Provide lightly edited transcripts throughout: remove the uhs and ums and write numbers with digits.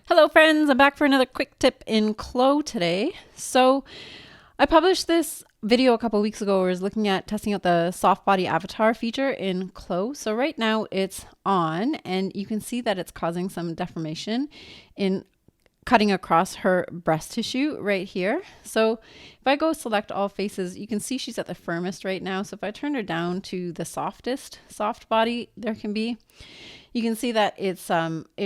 Hello friends, I'm back for another quick tip in Clo today. So I published this video a couple weeks ago where I was looking at testing out the soft body avatar feature in Clo. So right now it's on and you can see that it's causing some deformation in cutting across her breast tissue right here. So if I go select all faces, you can see she's at the firmest right now. So if I turn her down to the softest soft body there can be, you can see that it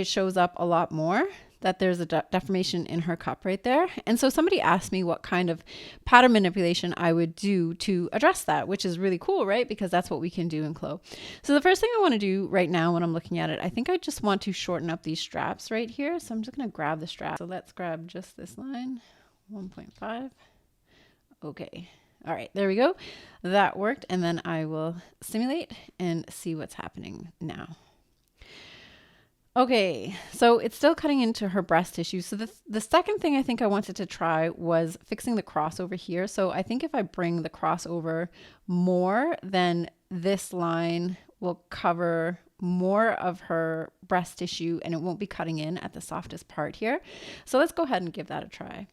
shows up a lot more, that there's a deformation in her cup right there. And so somebody asked me what kind of pattern manipulation I would do to address that, which is really cool, right? Because that's what we can do in Clo. So the first thing I want to do right now when I'm looking at it, I think I just want to shorten up these straps right here. So I'm just going to grab the strap. So let's grab just this line, 1.5. Okay. All right, there we go. That worked. And then I will simulate and see what's happening now. Okay, so it's still cutting into her breast tissue. So the second thing I think I wanted to try was fixing the crossover here. So I think if I bring the crossover more, then this line will cover more of her breast tissue and it won't be cutting in at the softest part here. So let's go ahead and give that a try.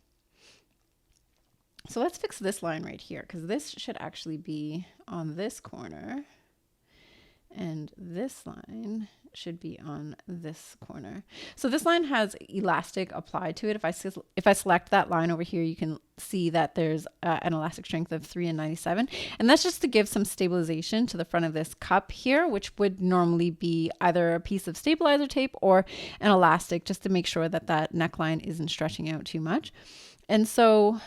So let's fix this line right here because this should actually be on this corner. And this line should be on this corner. So this line has elastic applied to it. If I select that line over here, you can see that there's an elastic strength of 3/97. And that's just to give some stabilization to the front of this cup here, which would normally be either a piece of stabilizer tape or an elastic, just to make sure that that neckline isn't stretching out too much. And so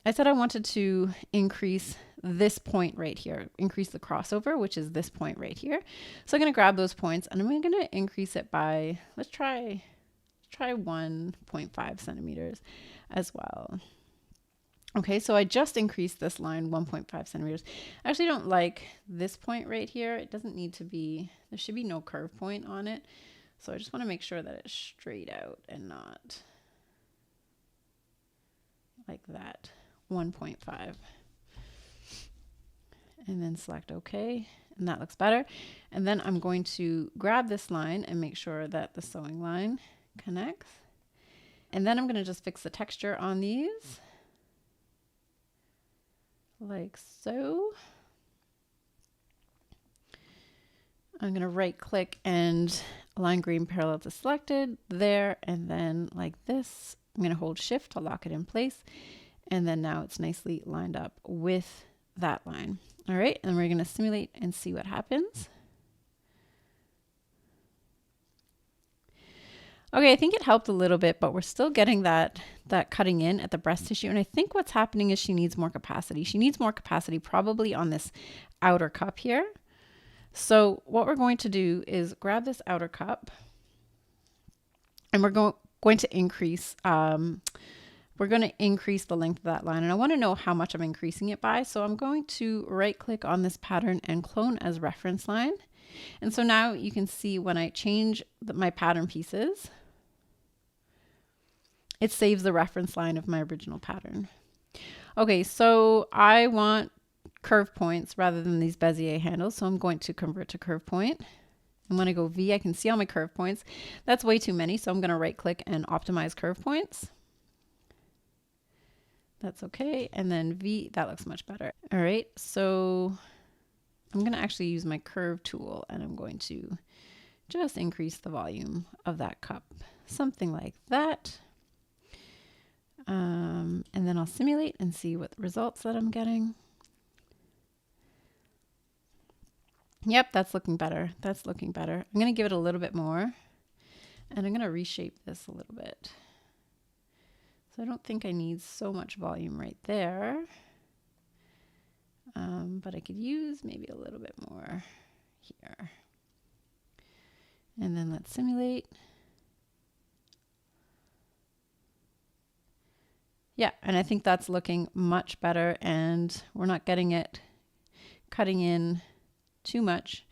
I said I wanted to increase this point right here, increase the crossover, which is this point right here. So I'm going to grab those points and I'm going to increase it by, let's try 1.5 centimeters as well. Okay, so I just increased this line 1.5 centimeters. I actually don't like this point right here. It doesn't need to be, there should be no curve point on it. So I just want to make sure that it's straight out and not like that, 1.5. And then select OK, and that looks better. And then I'm going to grab this line and make sure that the sewing line connects. And then I'm going to just fix the texture on these, like so. I'm going to right click and align green parallel to selected there, and then like this. I'm going to hold shift to lock it in place. And then now it's nicely lined up with that line. All right, and we're going to simulate and see what happens. Okay, I think it helped a little bit, but we're still getting that cutting in at the breast tissue. And I think what's happening is she needs more capacity. She needs more capacity probably on this outer cup here. So what we're going to do is grab this outer cup and we're going to increase the length of that line, and I want to know how much I'm increasing it by. So I'm going to right click on this pattern and clone as reference line. And so now you can see when I change my pattern pieces, it saves the reference line of my original pattern. Okay, so I want curve points rather than these Bezier handles. So I'm going to convert to curve point. And when I go V, I can see all my curve points. That's way too many. So I'm going to right click and optimize curve points. That's okay. And then V, that looks much better. All right, so I'm going to actually use my curve tool and I'm going to just increase the volume of that cup, something like that. And then I'll simulate and see what results that I'm getting. Yep, that's looking better. That's looking better. I'm going to give it a little bit more and I'm going to reshape this a little bit. So I don't think I need so much volume right there, but I could use maybe a little bit more here. And then let's simulate. Yeah, and I think that's looking much better and we're not getting it cutting in too much.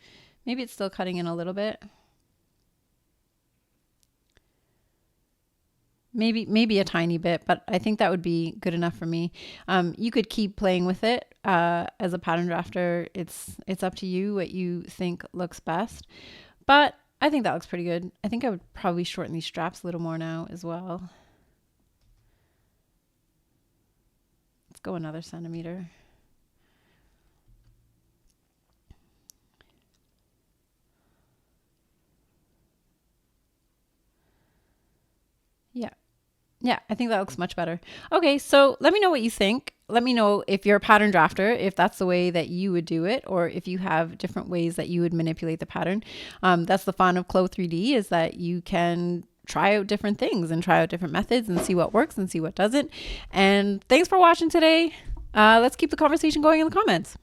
Maybe it's still cutting in a little bit. Maybe a tiny bit, but I think that would be good enough for me. You could keep playing with it as a pattern drafter. It's up to you what you think looks best. But I think that looks pretty good. I think I would probably shorten these straps a little more now as well. Let's go another centimeter. Yeah. Yeah, I think that looks much better. Okay, so let me know what you think. Let me know if you're a pattern drafter, if that's the way that you would do it, or if you have different ways that you would manipulate the pattern. That's the fun of Clo 3D, is that you can try out different things and try out different methods and see what works and see what doesn't. And thanks for watching today. Let's keep the conversation going in the comments.